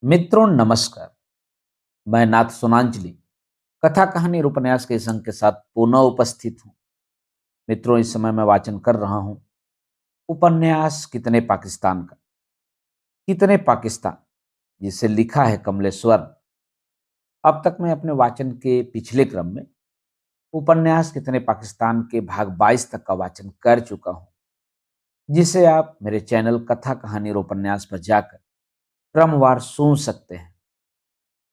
मित्रों नमस्कार। मैं नाथ सुनांजलि कथा कहानी और उपन्यास के संग के साथ पुनः उपस्थित हूँ। मित्रों, इस समय मैं वाचन कर रहा हूँ उपन्यास कितने पाकिस्तान का। कितने पाकिस्तान, जिसे लिखा है कमलेश्वर। अब तक मैं अपने वाचन के पिछले क्रम में उपन्यास कितने पाकिस्तान के भाग 22 तक का वाचन कर चुका हूँ, जिसे आप मेरे चैनल कथा कहानी और उपन्यास पर जाकर क्रमवार सुन सकते हैं।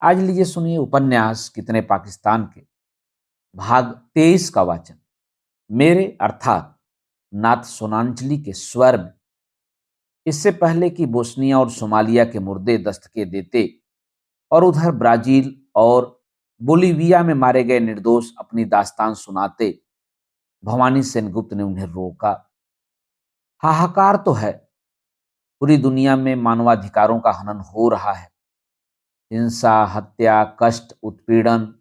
आज लीजिए सुनिए उपन्यास कितने पाकिस्तान के भाग 23 का वाचन मेरे अर्थात नाथ सोनांचली के स्वर में। इससे पहले कि बोस्निया और सोमालिया के मुर्दे दस्तके देते और उधर ब्राजील और बोलीविया में मारे गए निर्दोष अपनी दास्तान सुनाते, भवानी सेनगुप्त ने उन्हें रोका। हाहाकार तो है, पूरी दुनिया में मानवाधिकारों का हनन हो रहा है। हिंसा, हत्या, कष्ट, उत्पीड़न,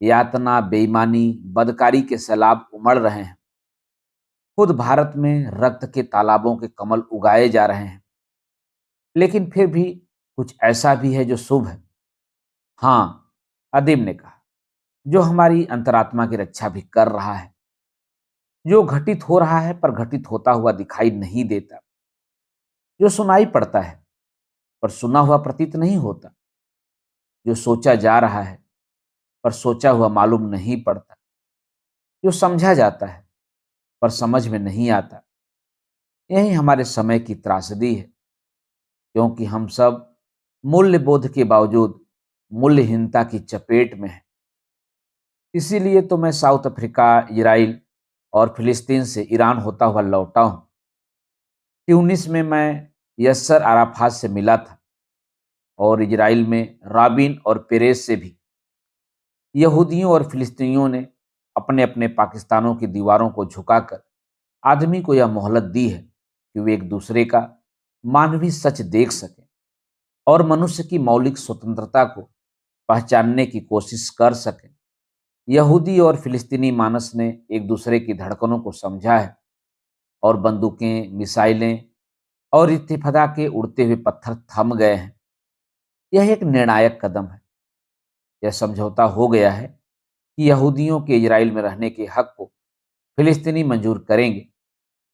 यातना, बेईमानी, बदकारी के सैलाब उमड़ रहे हैं। खुद भारत में रक्त के तालाबों के कमल उगाए जा रहे हैं। लेकिन फिर भी कुछ ऐसा भी है जो शुभ है। हाँ, अदीब ने कहा, जो हमारी अंतरात्मा की रक्षा भी कर रहा है। जो घटित हो रहा है पर घटित होता हुआ दिखाई नहीं देता। जो सुनाई पड़ता है पर सुना हुआ प्रतीत नहीं होता। जो सोचा जा रहा है पर सोचा हुआ मालूम नहीं पड़ता। जो समझा जाता है पर समझ में नहीं आता। यही हमारे समय की त्रासदी है, क्योंकि हम सब मूल्य बोध के बावजूद मूल्यहीनता की चपेट में हैं। इसीलिए तो मैं साउथ अफ्रीका, इजराइल और फिलिस्तीन से ईरान होता हुआ लौटा हूं। ट्यूनिस में मैं यस्सर अराफात से मिला था और इजराइल में राबिन और पेरेस से भी। यहूदियों और फिलिस्तीनियों ने अपने अपने पाकिस्तानों की दीवारों को झुकाकर आदमी को यह मोहलत दी है कि वे एक दूसरे का मानवीय सच देख सकें और मनुष्य की मौलिक स्वतंत्रता को पहचानने की कोशिश कर सकें। यहूदी और फिलिस्तीनी मानस ने एक दूसरे की धड़कनों को समझा है और बंदूकें, मिसाइलें और इत्तेफादा के उड़ते हुए पत्थर थम गए हैं। यह एक निर्णायक कदम है। यह समझौता हो गया है कि यहूदियों के इजराइल में रहने के हक को फिलिस्तीनी मंजूर करेंगे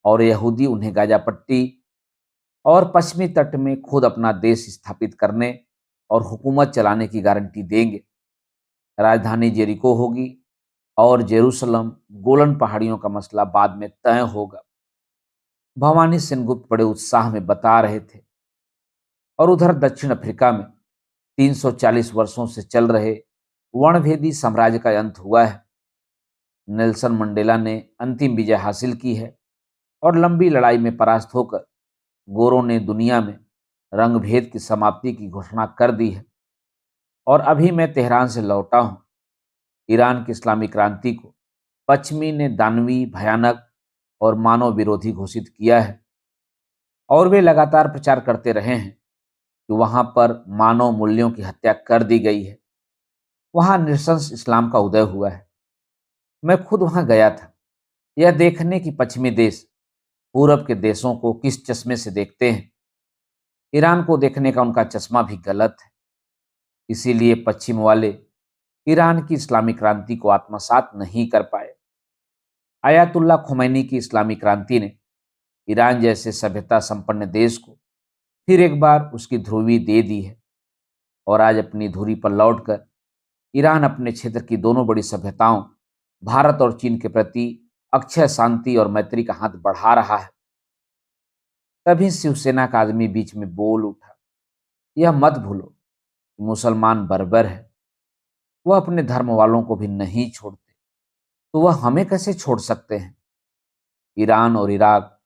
और यहूदी उन्हें गाजा पट्टी और पश्चिमी तट में खुद अपना देश स्थापित करने और हुकूमत चलाने की गारंटी देंगे। राजधानी जेरिको होगी और जेरूसलम, गोलन पहाड़ियों का मसला बाद में तय होगा। भवानी सेनगुप्त बड़े उत्साह में बता रहे थे। और उधर दक्षिण अफ्रीका में 340 वर्षों से चल रहे वर्णभेदी साम्राज्य का अंत हुआ है। नेल्सन मंडेला ने अंतिम विजय हासिल की है और लंबी लड़ाई में परास्त होकर गोरों ने दुनिया में रंगभेद की समाप्ति की घोषणा कर दी है। और अभी मैं तेहरान से लौटा हूं। ईरान की इस्लामी क्रांति को पश्चिमी ने दानवी, भयानक और मानव विरोधी घोषित किया है और वे लगातार प्रचार करते रहे हैं कि वहां पर मानव मूल्यों की हत्या कर दी गई है। वहां नृशंस इस्लाम का उदय हुआ है। मैं खुद वहां गया था, यह देखने कि पश्चिमी देश पूरब के देशों को किस चश्मे से देखते हैं। ईरान को देखने का उनका चश्मा भी गलत है। इसीलिए पश्चिम वाले ईरान की इस्लामी क्रांति को आत्मसात नहीं कर पाए। आयतुल्ला खुमैनी की इस्लामी क्रांति ने ईरान जैसे सभ्यता संपन्न देश को फिर एक बार उसकी ध्रुवी दे दी है और आज अपनी धुरी पर लौटकर ईरान अपने क्षेत्र की दोनों बड़ी सभ्यताओं भारत और चीन के प्रति अक्षय शांति और मैत्री का हाथ बढ़ा रहा है। तभी शिवसेना का आदमी बीच में बोल उठा, यह मत भूलो कि मुसलमान बर्बर है। वह अपने धर्म वालों को भी नहीं छोड़ते, तो वह हमें कैसे छोड़ सकते हैं। ईरान और इराक,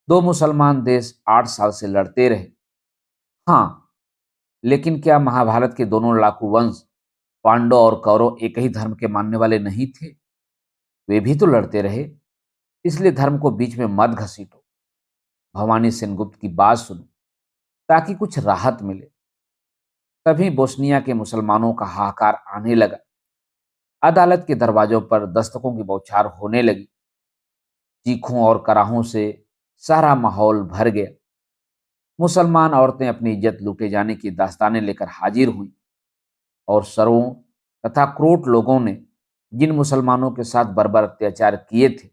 दो मुसलमान देश 8 साल से लड़ते रहे। हाँ, लेकिन क्या महाभारत के दोनों लड़ाकू वंश पांडव और कौरव एक ही धर्म के मानने वाले नहीं थे? वे भी तो लड़ते रहे। इसलिए धर्म को बीच में मत घसीटो। भवानी सेनगुप्त की बात सुनो ताकि कुछ राहत मिले। तभी बोस्निया के मुसलमानों का हाहाकार आने लगा। अदालत के दरवाजों पर दस्तकों की बौछार होने लगी। चीखों और कराहों से सारा माहौल भर गया। मुसलमान औरतें अपनी इज्जत लूटे जाने की दास्तानें लेकर हाजिर हुईं और सरवों तथा क्रोट लोगों ने जिन मुसलमानों के साथ बर्बर अत्याचार किए थे,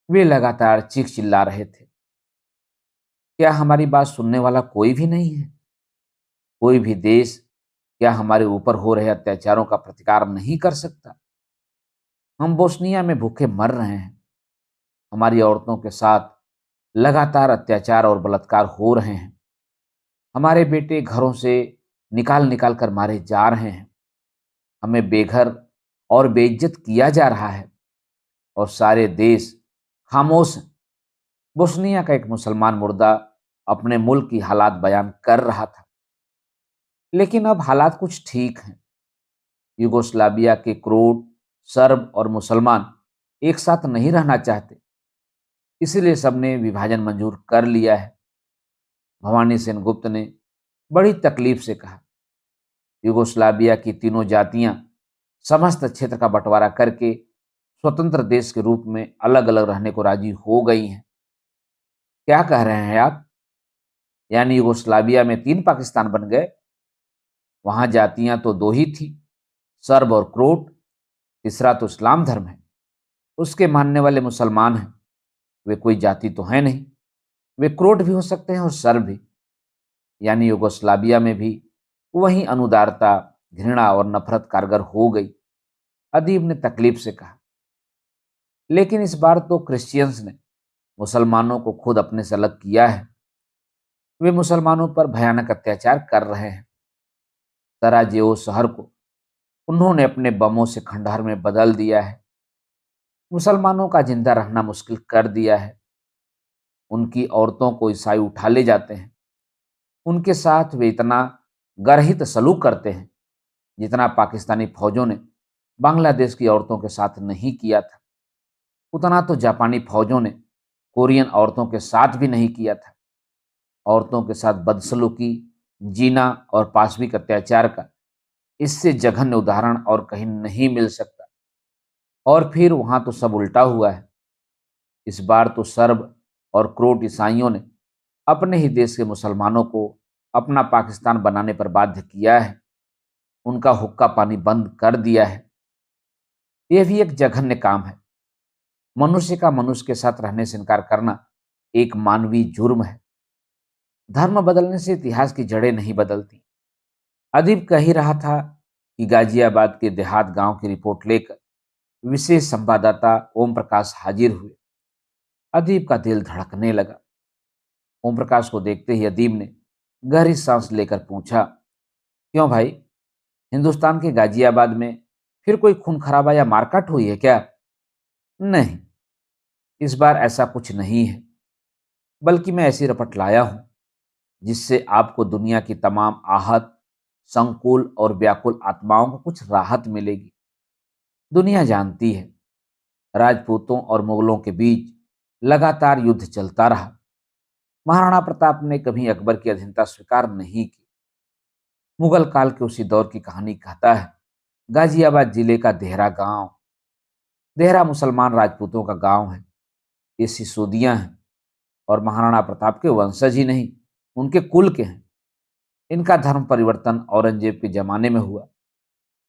वे लगातार चीख चिल्ला रहे थे, क्या हमारी बात सुनने वाला कोई भी नहीं है? कोई भी देश क्या हमारे ऊपर हो रहे अत्याचारों का प्रतिकार नहीं कर सकता? हम बोस्निया में भूखे मर रहे हैं। हमारी औरतों के साथ लगातार अत्याचार और बलात्कार हो रहे हैं। हमारे बेटे घरों से निकाल निकाल कर मारे जा रहे हैं। हमें बेघर और बेइज्जत किया जा रहा है और सारे देश खामोश हैं। बोस्निया का एक मुसलमान मुर्दा अपने मुल्क की हालात बयान कर रहा था। लेकिन अब हालात कुछ ठीक हैं। यूगोस्लाविया के क्रोट, सर्ब और मुसलमान एक साथ नहीं रहना चाहते, इसीलिए सबने विभाजन मंजूर कर लिया है। भवानी सेनगुप्त ने बड़ी तकलीफ से कहा, यूगोस्लाविया की तीनों जातियां समस्त क्षेत्र का बंटवारा करके स्वतंत्र देश के रूप में अलग अलग रहने को राजी हो गई हैं। क्या कह रहे हैं आप? यानी यूगोस्लाविया में तीन पाकिस्तान बन गए? वहां जातियां तो दो ही थी, सर्ब और क्रोट। तीसरा तो इस्लाम धर्म है, उसके मानने वाले मुसलमान हैं। वे कोई जाति तो है नहीं। वे क्रोट भी हो सकते हैं और सर्ब भी। यानी यूगोस्लाविया में भी वही अनुदारता, घृणा और नफरत कारगर हो गई। अदीब ने तकलीफ से कहा, लेकिन इस बार तो क्रिश्चियंस ने मुसलमानों को खुद अपने से अलग किया है। वे मुसलमानों पर भयानक अत्याचार कर रहे हैं। सराजेओ शहर को उन्होंने अपने बमों से खंडहर में बदल दिया है। मुसलमानों का जिंदा रहना मुश्किल कर दिया है। उनकी औरतों को ईसाई उठा ले जाते हैं। उनके साथ वे इतना गर्हित सलूक करते हैं जितना पाकिस्तानी फौजों ने बांग्लादेश की औरतों के साथ नहीं किया था, उतना तो जापानी फौजों ने कोरियन औरतों के साथ भी नहीं किया था। औरतों के साथ बदसलूकी, जीना और पाशविक अत्याचार का इससे जघन्य उदाहरण और कहीं नहीं मिल सकता। और फिर वहां तो सब उल्टा हुआ है। इस बार तो सर्ब और क्रोट ईसाइयों ने अपने ही देश के मुसलमानों को अपना पाकिस्तान बनाने पर बाध्य किया है। उनका हुक्का पानी बंद कर दिया है। यह भी एक जघन्य काम है। मनुष्य का मनुष्य के साथ रहने से इनकार करना एक मानवीय जुर्म है। धर्म बदलने से इतिहास की जड़ें नहीं बदलती। अदीब कह ही रहा था कि गाजियाबाद के देहात गांव की रिपोर्ट लेकर विशेष संवाददाता ओम प्रकाश हाजिर हुए। अदीब का दिल धड़कने लगा। ओम प्रकाश को देखते ही अदीब ने गहरी सांस लेकर पूछा, क्यों भाई, हिंदुस्तान के गाजियाबाद में फिर कोई खून खराबा या मारकाट हुई है क्या? नहीं, इस बार ऐसा कुछ नहीं है, बल्कि मैं ऐसी रपट लाया हूं जिससे आपको दुनिया की तमाम आहत, संकुल और व्याकुल आत्माओं को कुछ राहत मिलेगी। दुनिया जानती है, राजपूतों और मुगलों के बीच लगातार युद्ध चलता रहा। महाराणा प्रताप ने कभी अकबर की अधीनता स्वीकार नहीं की। मुगल काल के उसी दौर की कहानी कहता है। गाजियाबाद जिले का देहरा गांव, देहरा मुसलमान राजपूतों का गांव है। ये सिसोदियां हैं और महाराणा प्रताप के वंशज ही नहीं, उनके कुल के हैं। इनका धर्म परिवर्तन औरंगजेब के जमाने में हुआ।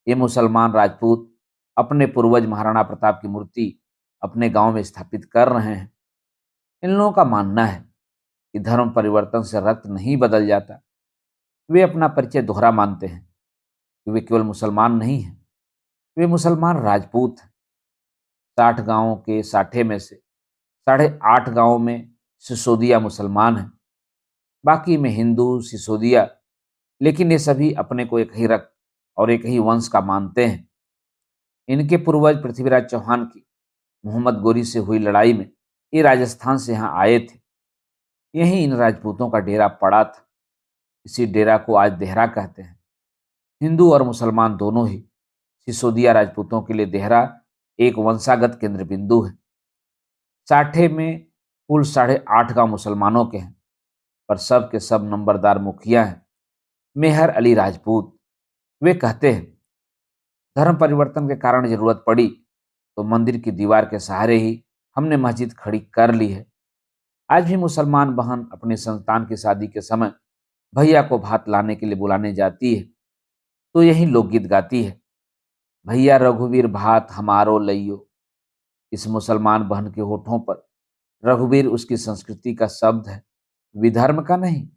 ये मुसलमान राजपूत अपने पूर्वज महाराणा प्रताप की मूर्ति अपने गांव में स्थापित कर रहे हैं। इन लोगों का मानना है कि धर्म परिवर्तन से रक्त नहीं बदल जाता। वे अपना परिचय दोहरा मानते हैं कि वे केवल मुसलमान नहीं हैं, वे मुसलमान राजपूत हैं। 60 गांवों के 60 में से 8.5 गांवों में सिसोदिया मुसलमान हैं, बाकी में हिंदू सिसोदिया। लेकिन ये सभी अपने को एक ही रक्त और एक ही वंश का मानते हैं। इनके पूर्वज पृथ्वीराज चौहान की मोहम्मद गोरी से हुई लड़ाई में ये राजस्थान से यहाँ आए थे। यहीं इन राजपूतों का डेरा पड़ा था। इसी डेरा को आज देहरा कहते हैं। हिंदू और मुसलमान दोनों ही सिसोदिया राजपूतों के लिए देहरा एक वंशागत केंद्र बिंदु है। साठे में कुल 8.5 गांव मुसलमानों के हैं, पर सब के सब नंबरदार मुखिया हैं, मेहर अली राजपूत। वे कहते हैं, धर्म परिवर्तन के कारण जरूरत पड़ी तो मंदिर की दीवार के सहारे ही हमने मस्जिद खड़ी कर ली है। आज भी मुसलमान बहन अपनी संतान की शादी के समय भैया को भात लाने के लिए बुलाने जाती है तो यही लोकगीत गाती है, भैया रघुवीर भात हमारो लइयो। इस मुसलमान बहन के होठों पर रघुवीर उसकी संस्कृति का शब्द है, विधर्म का नहीं।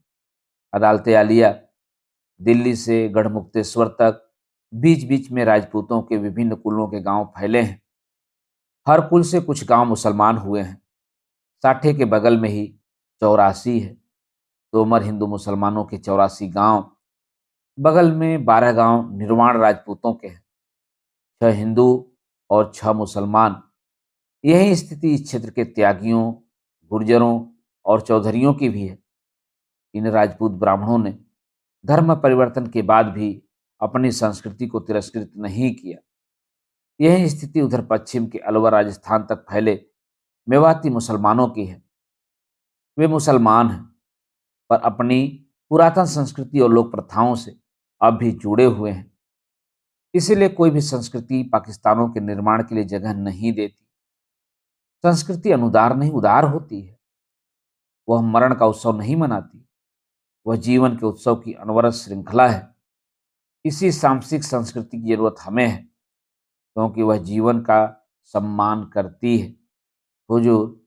अदालत आलिया दिल्ली से गढ़मुक्तेश्वर तक बीच बीच में राजपूतों के विभिन्न कुलों के गांव फैले हैं। हर कुल से कुछ गांव मुसलमान हुए हैं। साठे के बगल में ही चौरासी है, तोमर हिंदू मुसलमानों के 84 गांव। बगल में 12 गांव निर्वाण राजपूतों के हैं, 6 हिंदू और 6 मुसलमान। यही स्थिति इस क्षेत्र के त्यागियों, गुर्जरों और चौधरियों की भी है। इन राजपूत ब्राह्मणों ने धर्म परिवर्तन के बाद भी अपनी संस्कृति को तिरस्कृत नहीं किया। यही स्थिति उधर पश्चिम के अलवर राजस्थान तक फैले मेवाती मुसलमानों की है। वे मुसलमान हैं पर अपनी पुरातन संस्कृति और लोक प्रथाओं से अब भी जुड़े हुए हैं। इसीलिए कोई भी संस्कृति पाकिस्तानों के निर्माण के लिए जगह नहीं देती। संस्कृति अनुदार नहीं उदार होती है। वह मरण का उत्सव नहीं मनाती, वह जीवन के उत्सव की अनवरत श्रृंखला है। इसी सामसिक संस्कृति की जरूरत हमें है, क्योंकि वह जीवन का सम्मान करती है। हुजूर,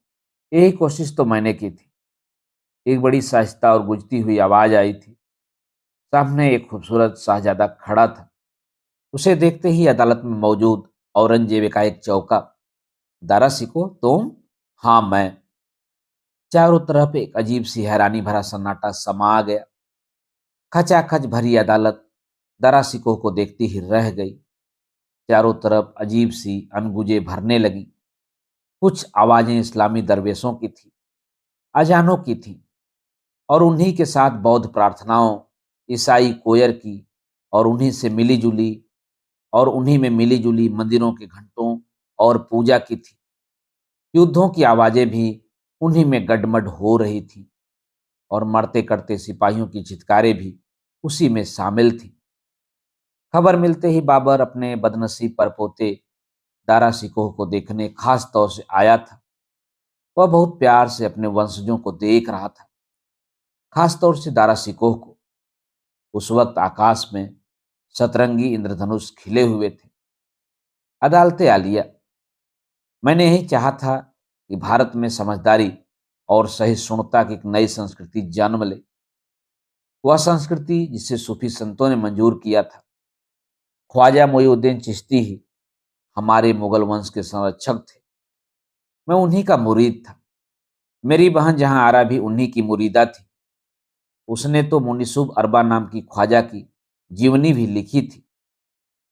यही कोशिश तो मैंने की थी। एक बड़ी साहिस्ता और गुजती हुई आवाज आई थी। सामने एक खूबसूरत शाहजादा खड़ा था। उसे देखते ही अदालत में मौजूद औरंगजेब एकाएक चौंका। दारा सिको तुम? हाँ मैं। चारों तरफ एक अजीब सी हैरानी भरा सन्नाटा समा गया। खचाखच भरी अदालत दारा सिको को देखती ही रह गई। चारों तरफ अजीब सी अनगुजे भरने लगी। कुछ आवाजें इस्लामी दरवेशों की थी, अजानों की थी, और उन्हीं के साथ बौद्ध प्रार्थनाओं, ईसाई कोयर की, और उन्हीं में मिली जुली मंदिरों के घंटों और पूजा की थी। युद्धों की आवाजें भी उन्हीं में गडमड हो रही थी, और मरते कटते सिपाहियों की चित्कारें भी उसी में शामिल थी। खबर मिलते ही बाबर अपने बदनसीब परपोते दारा सिकोह को देखने खास तौर से आया था। वह बहुत प्यार से अपने वंशजों को देख रहा था, खास तौर से दारा सिकोह को। उस वक्त आकाश में सतरंगी इंद्रधनुष खिले हुए थे। अदालत आलिया, मैंने यही चाहा था कि भारत में समझदारी और सहिष्णुता की एक नई संस्कृति जन्म ले। वह संस्कृति जिसे सूफी संतों ने मंजूर किया था। ख्वाजा मोइनुद्दीन चिश्ती ही हमारे मुगल वंश के संरक्षक थे। मैं उन्हीं का मुरीद था। मेरी बहन जहां आरा भी उन्हीं की मुरीदा थी। उसने तो मुनिसुब अरबा नाम की ख्वाजा की जीवनी भी लिखी थी।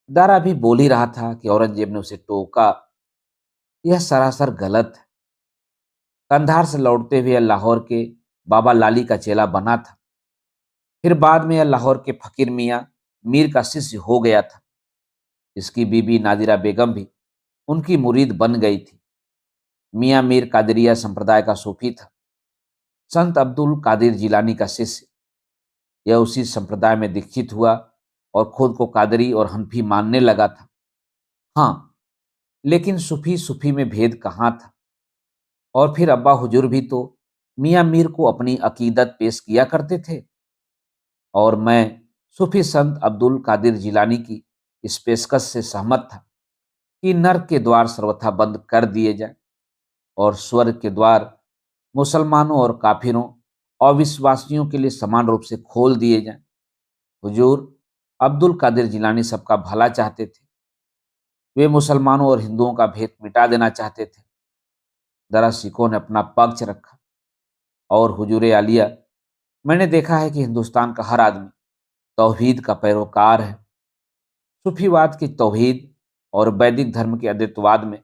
दारा भी बोल ही रहा था कि औरंगजेब ने उसे टोका, यह सरासर गलत है। कंधार से लौटते हुए यह लाहौर के बाबा लाली का चेला बना था। फिर बाद में यह लाहौर के फकीर मियाँ मीर का शिष्य हो गया था। इसकी बीबी नादिरा बेगम भी उनकी मुरीद बन गई थी। मियाँ मीर कादरिया संप्रदाय का सूफी था, संत अब्दुल कादिर जिलानी का शिष्य। यह उसी संप्रदाय में दीक्षित हुआ और खुद को कादरी और हनफी मानने लगा था। हाँ, लेकिन सूफी सूफी में भेद कहाँ था। और फिर अब्बा हुजूर भी तो मियाँ मीर को अपनी अकीदत पेश किया करते थे, और मैं सूफी संत अब्दुल कादिर जिलानी की इस पेशकश से सहमत था कि नर्क के द्वार सर्वथा बंद कर दिए जाएं और स्वर्ग के द्वार मुसलमानों और काफिरों अविश्वासियों के लिए समान रूप से खोल दिए जाएं। हुजूर, अब्दुल कादिर जिलानी सबका भला चाहते थे। वे मुसलमानों और हिंदुओं का भेद मिटा देना चाहते थे। जरा सिखों ने अपना पक्ष रखा। और हुजूर आलिया, मैंने देखा है कि हिंदुस्तान का हर आदमी तौहीद का पैरोकार है। सूफीवाद की तौहीद और वैदिक धर्म के अद्वैतवाद में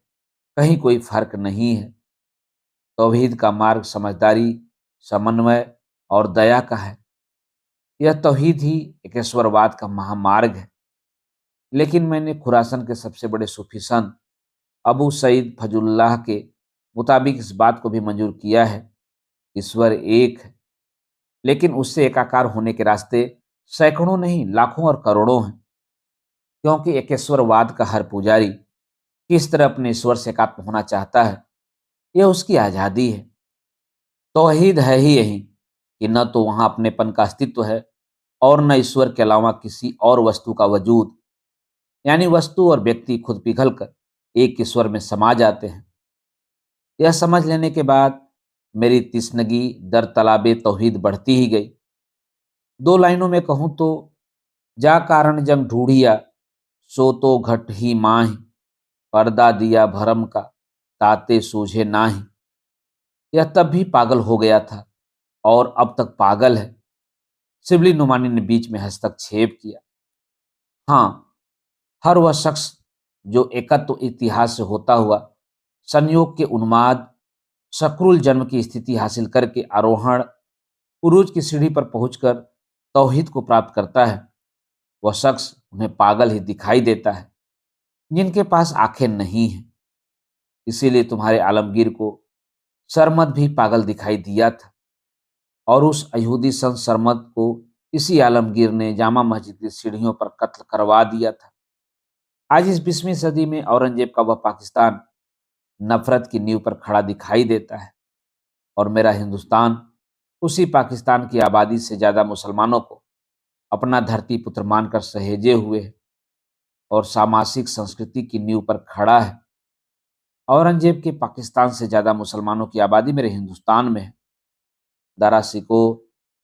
कहीं कोई फर्क नहीं है। तौहीद का मार्ग समझदारी, समन्वय और दया का है। यह तौहीद ही एकेश्वरवाद का महामार्ग है। लेकिन मैंने खुरासन के सबसे बड़े सूफी संत अबू सईद फजुल्लाह के मुताबिक इस बात को भी मंजूर किया है, ईश्वर एक है, लेकिन उससे एकाकार होने के रास्ते सैकड़ों नहीं लाखों और करोड़ों हैं। क्योंकि एकेश्वरवाद का हर पुजारी किस तरह अपने ईश्वर से एकात्म होना चाहता है, यह उसकी आज़ादी है। तौहीद है ही यही कि न तो वहां अपनेपन का अस्तित्व है और न ईश्वर के अलावा किसी और वस्तु का वजूद, यानी वस्तु और व्यक्ति खुद पिघल कर एक ईश्वर में समा जाते हैं। यह समझ लेने के बाद मेरी तिस्नगी दर तलाबे तौहीद बढ़ती ही गई। दो लाइनों में कहूं तो, जा कारण जंग ढूंढिया, सो तो घट ही माही, पर्दा दिया भरम का, ताते सूझे नाही। यह तब भी पागल हो गया था और अब तक पागल है। शिवली नुमानी ने बीच में हस्तक्षेप किया। हाँ, हर वह शख्स जो एकत्व इतिहास से होता हुआ संयोग के उन्माद शक्रुल जन्म की स्थिति हासिल करके आरोहण उरूज की सीढ़ी पर पहुंचकर तौहीद को प्राप्त करता है, वह शख्स उन्हें पागल ही दिखाई देता है जिनके पास आंखें नहीं हैं। इसीलिए तुम्हारे आलमगीर को सरमद भी पागल दिखाई दिया था और उस यहूदी संत सरमद को इसी आलमगीर ने जामा मस्जिद की सीढ़ियों पर कत्ल करवा दिया था। आज इस 20वीं सदी में औरंगजेब का वह पाकिस्तान नफरत की नींव पर खड़ा दिखाई देता है और मेरा हिंदुस्तान उसी पाकिस्तान की आबादी से ज्यादा मुसलमानों को अपना धरती पुत्र मानकर सहेजे हुए है और सामासिक संस्कृति की नींव पर खड़ा है। औरंगजेब के पाकिस्तान से ज्यादा मुसलमानों की आबादी मेरे हिंदुस्तान में है। दारासी को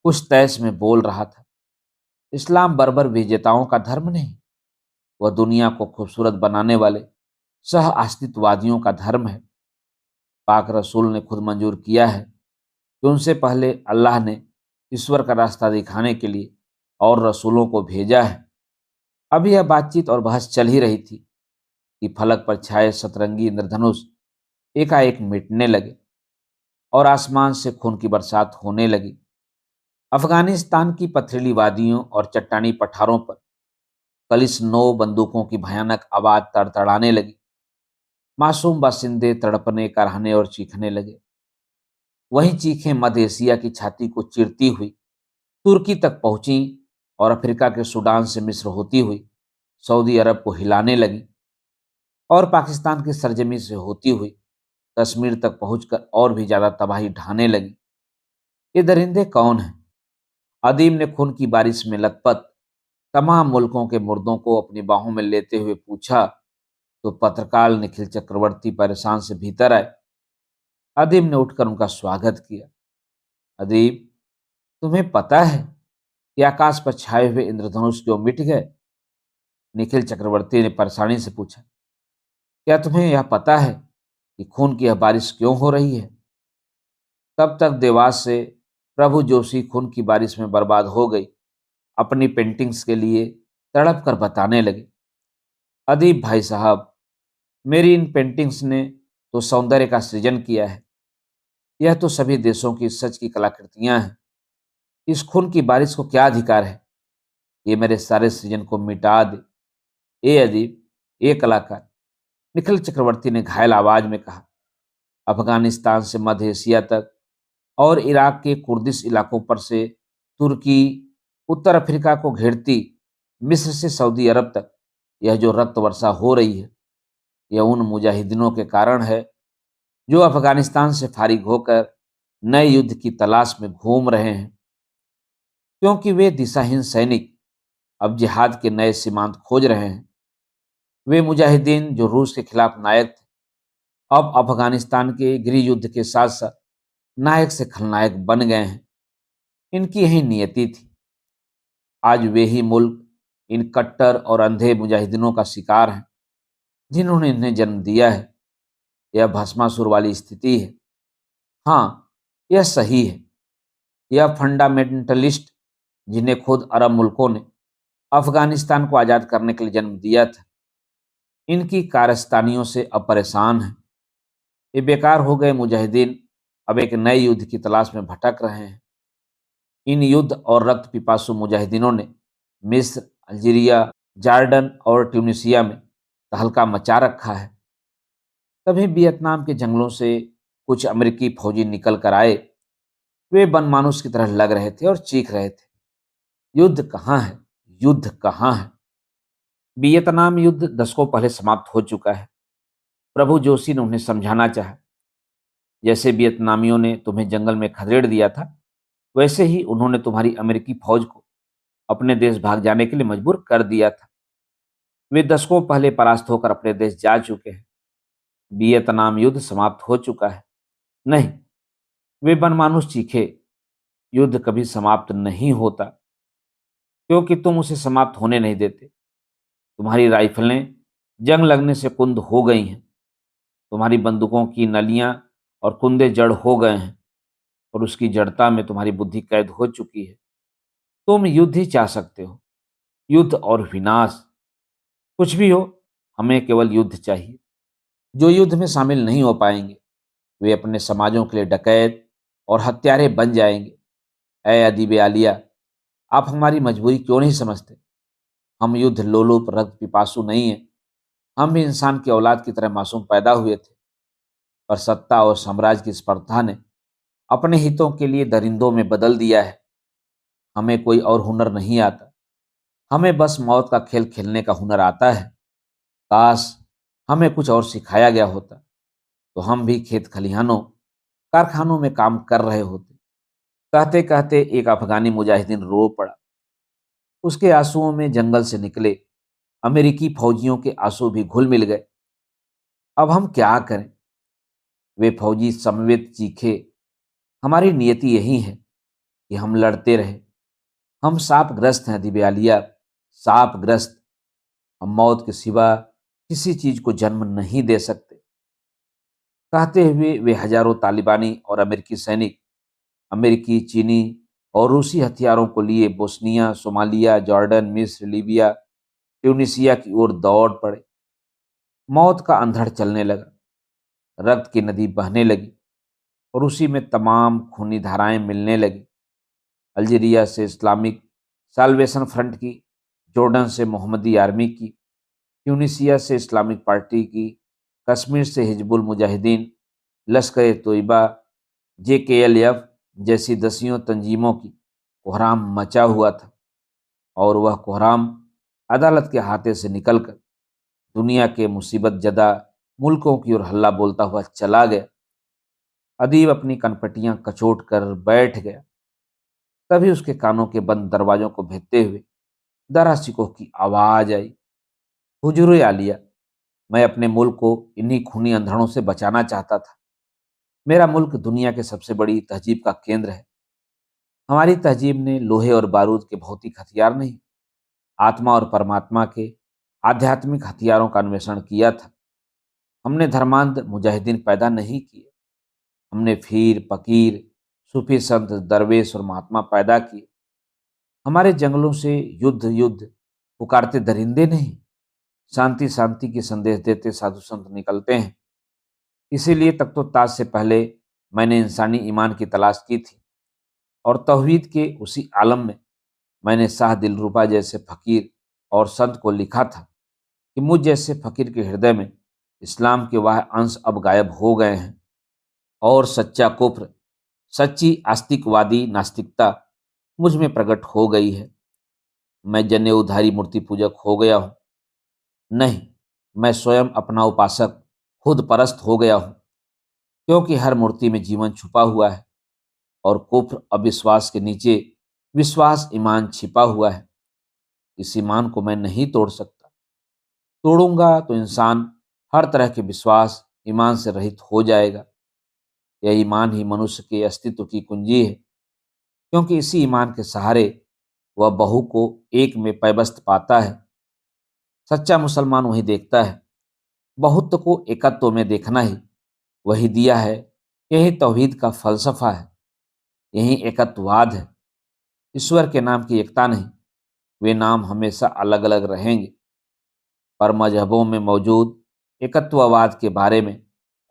कुछ तैस में बोल रहा था, इस्लाम बर्बर विजेताओं का धर्म नहीं, वह दुनिया को खूबसूरत बनाने वाले सह अस्तित्ववादियों का धर्म है। पाक रसूल ने खुद मंजूर किया है कि उनसे पहले अल्लाह ने ईश्वर का रास्ता दिखाने के लिए और रसूलों को भेजा है। अभी यह बातचीत और बहस चल ही रही थी कि फलक पर छाए सतरंगी इंद्रधनुष एकाएक मिटने लगे और आसमान से खून की बरसात होने लगी। अफगानिस्तान की पथरीली वादियों और चट्टानी पठारों पर कलिस नो बंदूकों की भयानक आवाज तड़तड़ाने लगी। मासूम बासिंदे तड़पने, कराहने और चीखने लगे। वही चीखें मध्य एशिया की छाती को चीरती हुई तुर्की तक पहुंची और अफ्रीका के सूडान से मिस्र होती हुई सऊदी अरब को हिलाने लगी और पाकिस्तान की सरजमी से होती हुई कश्मीर तक पहुंचकर और भी ज्यादा तबाही ढाने लगी। ये दरिंदे कौन हैं? अदीम ने खून की बारिश में लथपथ तमाम मुल्कों के मुर्दों को अपनी बाहों में लेते हुए पूछा तो पत्रकार निखिल चक्रवर्ती परेशान से भीतर आए। अदीम ने उठकर उनका स्वागत किया। अदीम, तुम्हें पता है कि आकाश पर छाए हुए इंद्रधनुष क्यों मिट गए? निखिल चक्रवर्ती ने परेशानी से पूछा। क्या तुम्हें यह पता है कि खून की यह बारिश क्यों हो रही है? तब तक देवास से प्रभु जोशी खून की बारिश में बर्बाद हो गई अपनी पेंटिंग्स के लिए तड़प कर बताने लगे। अदीब भाई साहब, मेरी इन पेंटिंग्स ने तो सौंदर्य का सृजन किया है। यह तो सभी देशों की सच की कलाकृतियां हैं। इस खून की बारिश को क्या अधिकार है ये मेरे सारे सृजन को मिटा दे? ए अदीब, ए कलाकार, निखिल चक्रवर्ती ने घायल आवाज में कहा। अफगानिस्तान से मध्य एशिया तक और इराक के कुर्दिश इलाकों पर से तुर्की, उत्तर अफ्रीका को घेरती मिस्र से सऊदी अरब तक यह जो रक्त वर्षा हो रही है, यह उन मुजाहिदीनों के कारण है जो अफगानिस्तान से फारिग होकर नए युद्ध की तलाश में घूम रहे हैं, क्योंकि वे दिशाहीन सैनिक अब जिहाद के नए सीमांत खोज रहे हैं। वे मुजाहिदीन जो रूस के खिलाफ नायक थे, अब अफगानिस्तान के गृह युद्ध के साथ साथ नायक से खलनायक बन गए हैं। इनकी यही नियति थी। आज वे ही मुल्क इन कट्टर और अंधे मुजाहिदीनों का शिकार हैं जिन्होंने इन्हें जन्म दिया है। यह भस्मासुर वाली स्थिति है। हाँ, यह सही है। यह फंडामेंटलिस्ट जिन्हें खुद अरब मुल्कों ने अफगानिस्तान को आज़ाद करने के लिए जन्म दिया था, इनकी कारस्तानियों से अब परेशान है। ये बेकार हो गए मुजाहिदीन अब एक नए युद्ध की तलाश में भटक रहे हैं। इन युद्ध और रक्त पिपासु मुजाहिदीनों ने मिस्र, अल्जीरिया, जॉर्डन और ट्यूनिसिया में तहलका मचा रखा है। तभी वियतनाम के जंगलों से कुछ अमेरिकी फौजी निकल कर आए। वे बनमानुस की तरह लग रहे थे और चीख रहे थे, युद्ध कहाँ है, युद्ध कहाँ है? वियतनाम युद्ध 10 पहले समाप्त हो चुका है। प्रभु जोशी ने उन्हें समझाना चाहा। जैसे वियतनामियों ने तुम्हें जंगल में खदेड़ दिया था, वैसे ही उन्होंने तुम्हारी अमेरिकी फौज को अपने देश भाग जाने के लिए मजबूर कर दिया था। वे दशकों पहले परास्त होकर अपने देश जा चुके हैं। वियतनाम युद्ध समाप्त हो चुका है। नहीं, वे बनमानुस चीखे, युद्ध कभी समाप्त नहीं होता, क्योंकि तुम उसे समाप्त होने नहीं देते। तुम्हारी राइफलें जंग लगने से कुंद हो गई हैं, तुम्हारी बंदूकों की नलियां और कुंदे जड़ हो गए हैं, और उसकी जड़ता में तुम्हारी बुद्धि कैद हो चुकी है। तुम युद्ध ही चाह सकते हो, युद्ध और विनाश, कुछ भी हो, हमें केवल युद्ध चाहिए। जो युद्ध में शामिल नहीं हो पाएंगे, वे अपने समाजों के लिए डकैत और हत्यारे बन जाएंगे। ऐ अदीब आलिया, आप हमारी मजबूरी क्यों नहीं समझते? हम युद्ध लोलुप रक्त पिपासु नहीं हैं। हम भी इंसान की औलाद की तरह मासूम पैदा हुए थे, पर सत्ता और साम्राज्य की स्पर्धा ने अपने हितों के लिए दरिंदों में बदल दिया है। हमें कोई और हुनर नहीं आता, हमें बस मौत का खेल खेलने का हुनर आता है। काश हमें कुछ और सिखाया गया होता, तो हम भी खेत खलिहानों, कारखानों में काम कर रहे होते। कहते कहते एक अफगानी मुजाहिदीन रो पड़ा। उसके आंसुओं में जंगल से निकले अमेरिकी फौजियों के आंसू भी घुल मिल गए। अब हम क्या करें? वे फौजी समवेत चीखे, हमारी नियति यही है कि हम लड़ते रहे। हम शापग्रस्त हैं दिव्यालिया, शापग्रस्त। हम मौत के सिवा किसी चीज को जन्म नहीं दे सकते। कहते हुए वे हजारों तालिबानी और अमेरिकी सैनिक अमेरिकी, चीनी और रूसी हथियारों को लिए बोस्निया, सोमालिया, जॉर्डन, मिस्र, लीबिया, ट्यूनिसिया की ओर दौड़ पड़े। मौत का अंधड़ चलने लगा, रक्त की नदी बहने लगी और उसी में तमाम खूनी धाराएं मिलने लगी। अल्जीरिया से इस्लामिक साल्वेशन फ्रंट की, जॉर्डन से मोहम्मदी आर्मी की, ट्यूनिसिया से इस्लामिक पार्टी की, कश्मीर से हिजबुल मुजाहिदीन, लश्कर तोयबा, JKLF जैसी दसियों तंजीमों की कोहराम मचा हुआ था। और वह कोहराम अदालत के हाथे से निकलकर दुनिया के मुसीबत जदा मुल्कों की ओर हल्ला बोलता हुआ चला गया। अदीब अपनी कनपटियां कचोट कर बैठ गया। तभी उसके कानों के बंद दरवाजों को भेदते हुए दरा सिकोह की आवाज आई, हुजूर आलिया, मैं अपने मुल्क को इन्हीं खूनी अंधड़ों से बचाना चाहता था। मेरा मुल्क दुनिया के सबसे बड़ी तहजीब का केंद्र है। हमारी तहजीब ने लोहे और बारूद के भौतिक हथियार नहीं, आत्मा और परमात्मा के आध्यात्मिक हथियारों का अन्वेषण किया था। हमने धर्मांध मुजाहिदीन पैदा नहीं किए, हमने फकीर, फकीर, सूफी संत, दरवेश और महात्मा पैदा किए। हमारे जंगलों से युद्ध युद्ध पुकारते दरिंदे नहीं, शांति शांति की संदेश देते साधु संत निकलते हैं। इसीलिए तख्तो ताज से पहले मैंने इंसानी ईमान की तलाश की थी, और तौहीद के उसी आलम में मैंने शाह दिलरुबा जैसे फकीर और संत को लिखा था कि मुझ जैसे फकीर के हृदय में इस्लाम के वह अंश अब गायब हो गए हैं, और सच्चा कुफ्र, सच्ची आस्तिकवादी नास्तिकता मुझ में प्रकट हो गई है। मैं जनेऊधारी मूर्ति पूजक हो गया हूँ। नहीं, मैं स्वयं अपना उपासक, खुद परस्त हो गया हूँ, क्योंकि हर मूर्ति में जीवन छुपा हुआ है, और कुफ्र अविश्वास के नीचे विश्वास ईमान छिपा हुआ है। इस ईमान को मैं नहीं तोड़ सकता। तोड़ूंगा तो इंसान हर तरह के विश्वास ईमान से रहित हो जाएगा। यह ईमान ही मनुष्य के अस्तित्व की कुंजी है, क्योंकि इसी ईमान के सहारे वह बहु को एक में पैबस्त पाता है। सच्चा मुसलमान वही देखता है। बहुत को एकत्व में देखना ही वही दिया है। यही तौहीद का फलसफा है, यही एकत्ववाद है। ईश्वर के नाम की एकता नहीं, वे नाम हमेशा अलग अलग रहेंगे। पर मजहबों में मौजूद एकत्ववाद के बारे में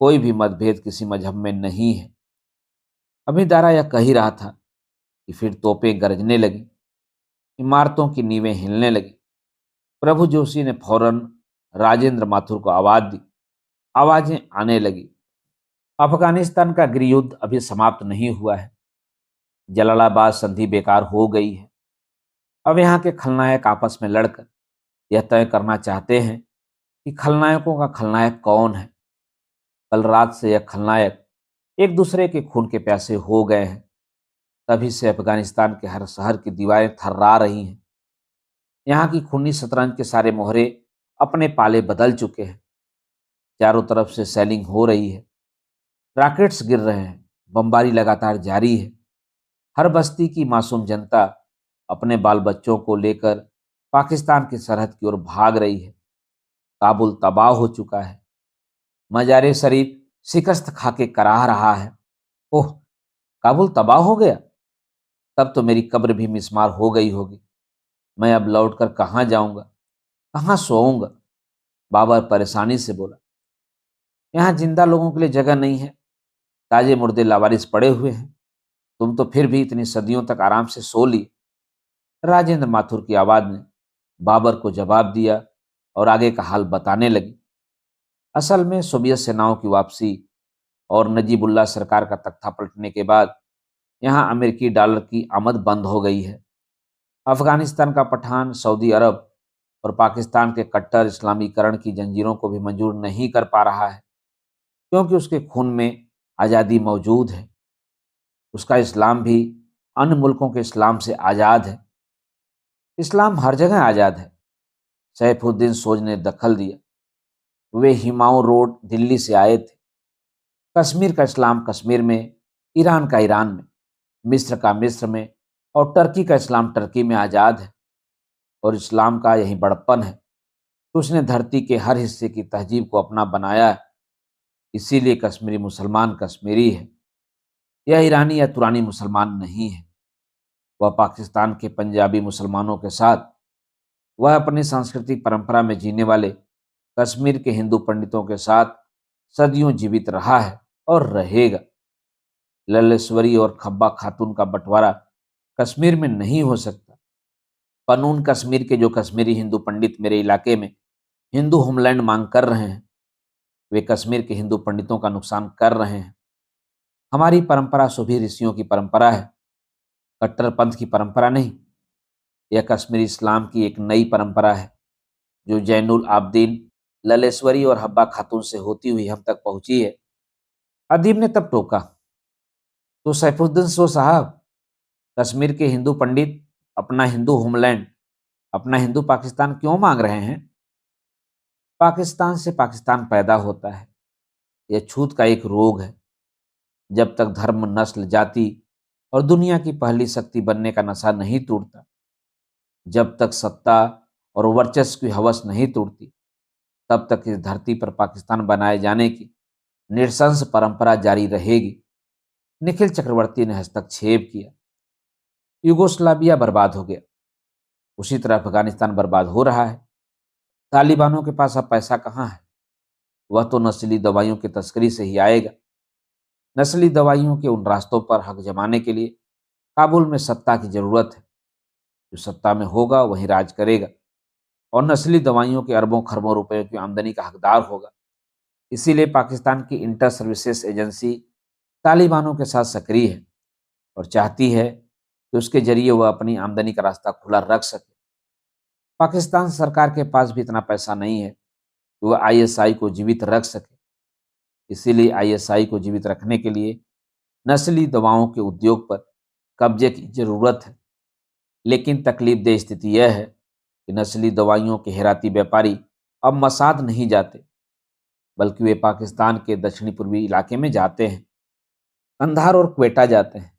कोई भी मतभेद किसी मजहब में नहीं है। अभी दारा यह कह ही रहा था कि फिर तोपें गरजने लगी, इमारतों की नींवें हिलने लगी। प्रभु जोशी ने फौरन राजेंद्र माथुर को आवाज दी। आवाजें आने लगी। अफगानिस्तान का गृहयुद्ध अभी समाप्त नहीं हुआ है। जलालाबाद संधि बेकार हो गई है। अब यहाँ के खलनायक आपस में लड़कर यह तय करना चाहते हैं कि खलनायकों का खलनायक कौन है। कल रात से यह खलनायक एक दूसरे के खून के प्यासे हो गए हैं। तभी से अफगानिस्तान के हर शहर की दीवारें थर्रा रही हैं। यहाँ की खूनी शतरंज के सारे मोहरे अपने पाले बदल चुके हैं। चारों तरफ से सेलिंग हो रही है, रॉकेट्स गिर रहे हैं, बमबारी लगातार जारी है। हर बस्ती की मासूम जनता अपने बाल बच्चों को लेकर पाकिस्तान की सरहद की ओर भाग रही है। काबुल तबाह हो चुका है। मजार शरीफ शिकस्त खा के कराह रहा है। ओह, काबुल तबाह हो गया? तब तो मेरी कब्र भी मिस्मार हो गई होगी। मैं अब लौटकर कहाँ जाऊंगा, कहाँ सोऊंगा? बाबर परेशानी से बोला। यहाँ जिंदा लोगों के लिए जगह नहीं है, ताजे मुर्दे लावारिस पड़े हुए हैं। तुम तो फिर भी इतनी सदियों तक आराम से सो ली। राजेंद्र माथुर की आवाज ने बाबर को जवाब दिया और आगे का हाल बताने लगी। असल में सोवियत सेनाओं की वापसी और नजीबुल्लाह सरकार का तख्ता पलटने के बाद यहाँ अमेरिकी डॉलर की आमद बंद हो गई है। अफगानिस्तान का पठान सऊदी अरब और पाकिस्तान के कट्टर इस्लामीकरण की जंजीरों को भी मंजूर नहीं कर पा रहा है, क्योंकि उसके खून में आज़ादी मौजूद है। उसका इस्लाम भी अन्य मुल्कों के इस्लाम से आज़ाद है। इस्लाम हर जगह आज़ाद है। सैफुद्दीन सोज ने दखल दिया। वे हिमाऊ रोड दिल्ली से आए थे। कश्मीर का इस्लाम कश्मीर में, ईरान का ईरान में, मिस्र का मिस्र में और टर्की का इस्लाम टर्की में आज़ाद है। और इस्लाम का यही बड़प्पन है कि उसने धरती के हर हिस्से की तहजीब को अपना बनाया है। इसीलिए कश्मीरी मुसलमान कश्मीरी है। यह ईरानी या तुरानी मुसलमान नहीं है। वह पाकिस्तान के पंजाबी मुसलमानों के साथ, वह अपनी सांस्कृतिक परंपरा में जीने वाले कश्मीर के हिंदू पंडितों के साथ सदियों जीवित रहा है और रहेगा। ललेश्वरी और खब्बा खातून का बंटवारा कश्मीर में नहीं हो सकता। पनून कश्मीर के जो कश्मीरी हिंदू पंडित मेरे इलाके में हिंदू होमलैंड मांग कर रहे हैं, वे कश्मीर के हिंदू पंडितों का नुकसान कर रहे हैं। हमारी परंपरा सुभी ऋषियों की परंपरा है, कट्टरपंथ की परंपरा नहीं। यह कश्मीरी इस्लाम की एक नई परंपरा है जो जैनुल आबदीन, ललेश्वरी और हब्बा खातून से होती हुई हम तक पहुंची है। अदीब ने तब टोका, तो सैफुद्दीन सो साहब, कश्मीर के हिंदू पंडित अपना हिंदू होमलैंड, अपना हिंदू पाकिस्तान क्यों मांग रहे हैं? पाकिस्तान से पाकिस्तान पैदा होता है। यह छूत का एक रोग है। जब तक धर्म, नस्ल, जाति और दुनिया की पहली शक्ति बनने का नशा नहीं टूटता, जब तक सत्ता और वर्चस्व की हवस नहीं टूटती, तब तक इस धरती पर पाकिस्तान बनाए जाने की निरसंस परंपरा जारी रहेगी। निखिल चक्रवर्ती ने हस्तक्षेप किया। युगोस्लाविया बर्बाद हो गया, उसी तरह अफगानिस्तान बर्बाद हो रहा है। तालिबानों के पास अब पैसा कहाँ है? वह तो नस्ली दवाइयों की तस्करी से ही आएगा। नस्ली दवाइयों के उन रास्तों पर हक जमाने के लिए काबुल में सत्ता की जरूरत है। जो सत्ता में होगा वही राज करेगा और नस्ली दवाइयों के अरबों खरबों रुपयों की आमदनी का हकदार होगा। इसीलिए पाकिस्तान की इंटर सर्विसेज एजेंसी तालिबानों के साथ सक्रिय है और चाहती है कि उसके जरिए वह अपनी आमदनी का रास्ता खुला रख सके। पाकिस्तान सरकार के पास भी इतना पैसा नहीं है कि वह आईएसआई को जीवित रख सके। इसीलिए आईएसआई को जीवित रखने के लिए नस्ली दवाओं के उद्योग पर कब्जे की जरूरत है। लेकिन तकलीफदेह स्थिति यह है कि नस्ली दवाइयों के हेराती व्यापारी अब मसाद नहीं जाते, बल्कि वे पाकिस्तान के दक्षिणी पूर्वी इलाके में जाते हैं। कंधार और क्वेटा जाते हैं।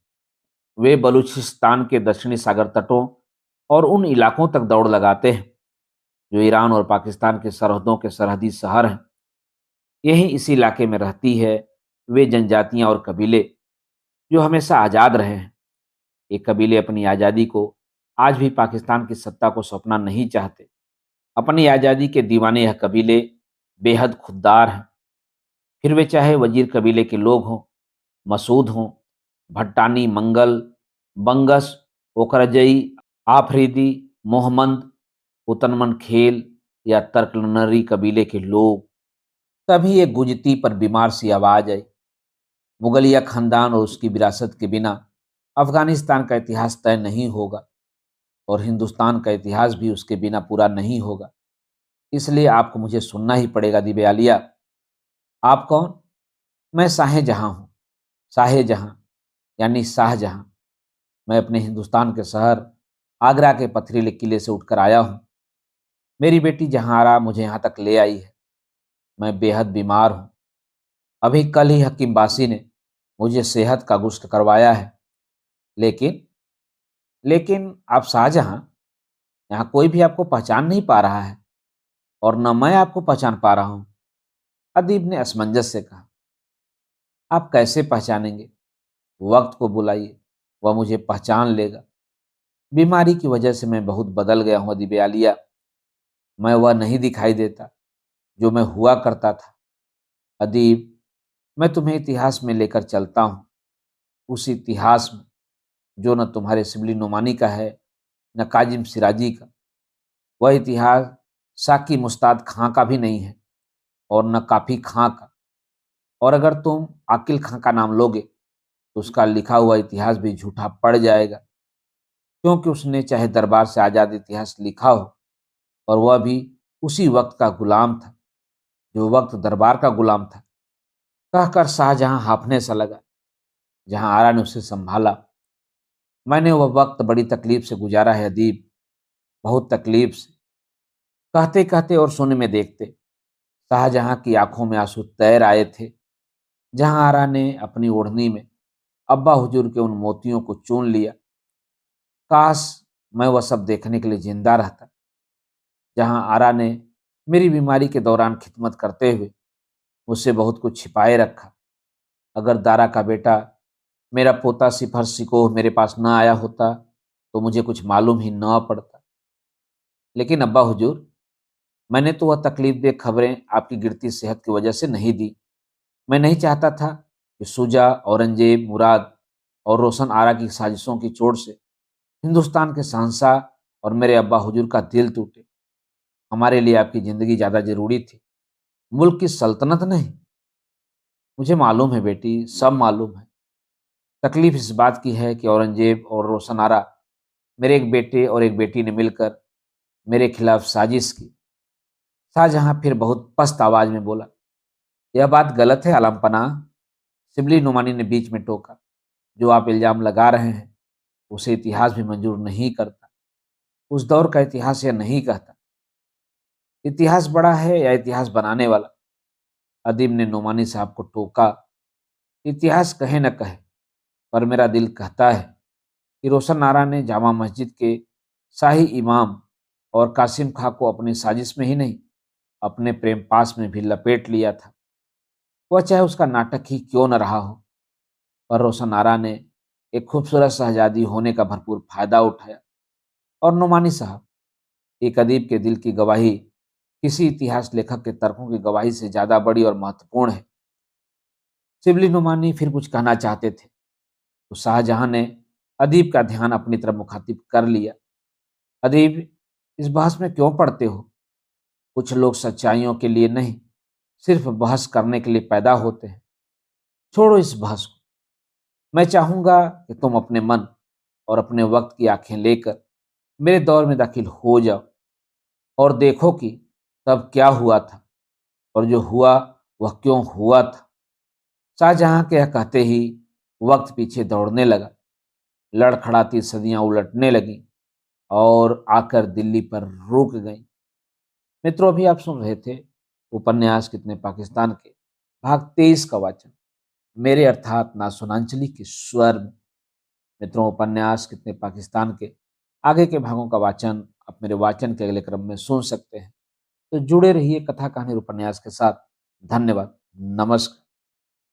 वे बलूचिस्तान के दक्षिणी सागर तटों और उन इलाकों तक दौड़ लगाते हैं जो ईरान और पाकिस्तान के सरहदों के सरहदी शहर हैं। यहीं इसी इलाके में रहती है वे जनजातियां और कबीले जो हमेशा आज़ाद रहे हैं। ये कबीले अपनी आज़ादी को आज भी पाकिस्तान की सत्ता को सौंपना नहीं चाहते। अपनी आज़ादी के दीवाने यह कबीले बेहद खुददार हैं। फिर वे चाहे वजीर कबीले के लोग हों, मसूद हों, भट्टानी, मंगल, बंगस, ओकरजई, आफरीदी, मोहम्मद, पुतनमन खेल या तर्कनरी कबीले के लोग। तभी एक गुजती पर बीमार सी आवाज आई। मुगलिया खानदान और उसकी विरासत के बिना अफगानिस्तान का इतिहास तय नहीं होगा और हिंदुस्तान का इतिहास भी उसके बिना पूरा नहीं होगा। इसलिए आपको मुझे सुनना ही पड़ेगा दिव्यालिया। आप कौन? मैं शाह जहां हूं, शाहजहां यानी शाहजहां, मैं अपने हिंदुस्तान के शहर आगरा के पथरीले किले से उठकर आया हूँ। मेरी बेटी जहांआरा मुझे यहाँ तक ले आई है। मैं बेहद बीमार हूँ। अभी कल ही हकीम बासी ने मुझे सेहत का गुस्त करवाया है। लेकिन लेकिन आप शाहजहां, यहाँ कोई भी आपको पहचान नहीं पा रहा है और न मैं आपको पहचान पा रहा हूँ। अदीब ने असमंजस से कहा। आप कैसे पहचानेंगे? वक्त को बुलाइए, वह मुझे पहचान लेगा। बीमारी की वजह से मैं बहुत बदल गया हूँ अदीब आलिया। मैं वह नहीं दिखाई देता जो मैं हुआ करता था। अदीब, मैं तुम्हें इतिहास में लेकर चलता हूँ, उस इतिहास में जो न तुम्हारे शिबली नुमानी का है न काजिम सिराजी का। वह इतिहास साकी मुस्ताद खां का भी नहीं है और न काफी खां का। और अगर तुम आकिल खां का नाम लोगे तो उसका लिखा हुआ इतिहास भी झूठा पड़ जाएगा, क्योंकि उसने चाहे दरबार से आज़ाद इतिहास लिखा हो और वह भी उसी वक्त का गुलाम था जो वक्त दरबार का गुलाम था। कहकर शाहजहां हांफने सा लगा। जहां आरा ने उसे संभाला। मैंने वह वक्त बड़ी तकलीफ से गुजारा है अदीब, बहुत तकलीफ से। कहते कहते और सुन में देखते शाहजहां की आंखों में आंसू तैर आए थे। जहां आरा ने अपनी ओढ़नी में अब्बा हुजूर के उन मोतियों को चून लिया। काश मैं वह सब देखने के लिए जिंदा रहता। जहां आरा ने मेरी बीमारी के दौरान खिदमत करते हुए मुझसे बहुत कुछ छिपाए रखा। अगर दारा का बेटा, मेरा पोता सिफर सिकोह मेरे पास न आया होता तो मुझे कुछ मालूम ही न पड़ता। लेकिन अब्बा हुजूर, मैंने तो वह तकलीफ दे खबरें आपकी गिरती सेहत की वजह से नहीं दी। मैं नहीं चाहता था कि शुजा, औरंगजेब, मुराद और रोशन आरा की साजिशों की चोट से हिंदुस्तान के शहंशाह और मेरे अब्बा हुजूर का दिल टूटे। हमारे लिए आपकी जिंदगी ज्यादा जरूरी थी, मुल्क की सल्तनत नहीं। मुझे मालूम है बेटी, सब मालूम है। तकलीफ इस बात की है कि औरंगजेब और रोशन आरा, मेरे एक बेटे और एक बेटी ने मिलकर मेरे खिलाफ साजिश की। शाहजहां फिर बहुत पस्त आवाज में बोला, यह बात गलत है आलम पनाह। शिबली नुमानी ने बीच में टोका। जो आप इल्जाम लगा रहे हैं उसे इतिहास भी मंजूर नहीं करता। उस दौर का इतिहास यह नहीं कहता। इतिहास बड़ा है या इतिहास बनाने वाला? अदीब ने नुमानी साहब को टोका। इतिहास कहे न कहे, पर मेरा दिल कहता है कि रोशन आरा ने जामा मस्जिद के शाही इमाम और कासिम खां को अपनी साजिश में ही नहीं, अपने प्रेम पास में भी लपेट लिया था। वह चाहे उसका नाटक ही क्यों न रहा हो, पर रोशन आरा ने एक खूबसूरत शहजादी होने का भरपूर फायदा उठाया। और नुमानी साहब, एक अदीब के दिल की गवाही किसी इतिहास लेखक के तर्कों की गवाही से ज्यादा बड़ी और महत्वपूर्ण है। शिबली नुमानी फिर कुछ कहना चाहते थे तो शाहजहां ने अदीब का ध्यान अपनी तरफ मुखातिब कर लिया। अदीब, इस बहस में क्यों पड़ते हो? कुछ लोग सच्चाइयों के लिए नहीं, सिर्फ बहस करने के लिए पैदा होते हैं। छोड़ो इस बहस को। मैं चाहूंगा कि तुम अपने मन और अपने वक्त की आंखें लेकर मेरे दौर में दाखिल हो जाओ और देखो कि तब क्या हुआ था और जो हुआ वह क्यों हुआ था। शाहजहां के यह कहते ही वक्त पीछे दौड़ने लगा। लड़खड़ाती सदियां उलटने लगीं और आकर दिल्ली पर रुक गईं। मित्रों, अभी आप सुन रहे थे उपन्यास कितने पाकिस्तान के भाग 23 का वाचन मेरे अर्थात नासुनांचली के स्वर में। मित्रों, उपन्यास कितने पाकिस्तान के आगे के भागों का वाचन आप मेरे वाचन के अगले क्रम में सुन सकते हैं। तो जुड़े रहिए कथा कहानी और उपन्यास के साथ। धन्यवाद। नमस्कार।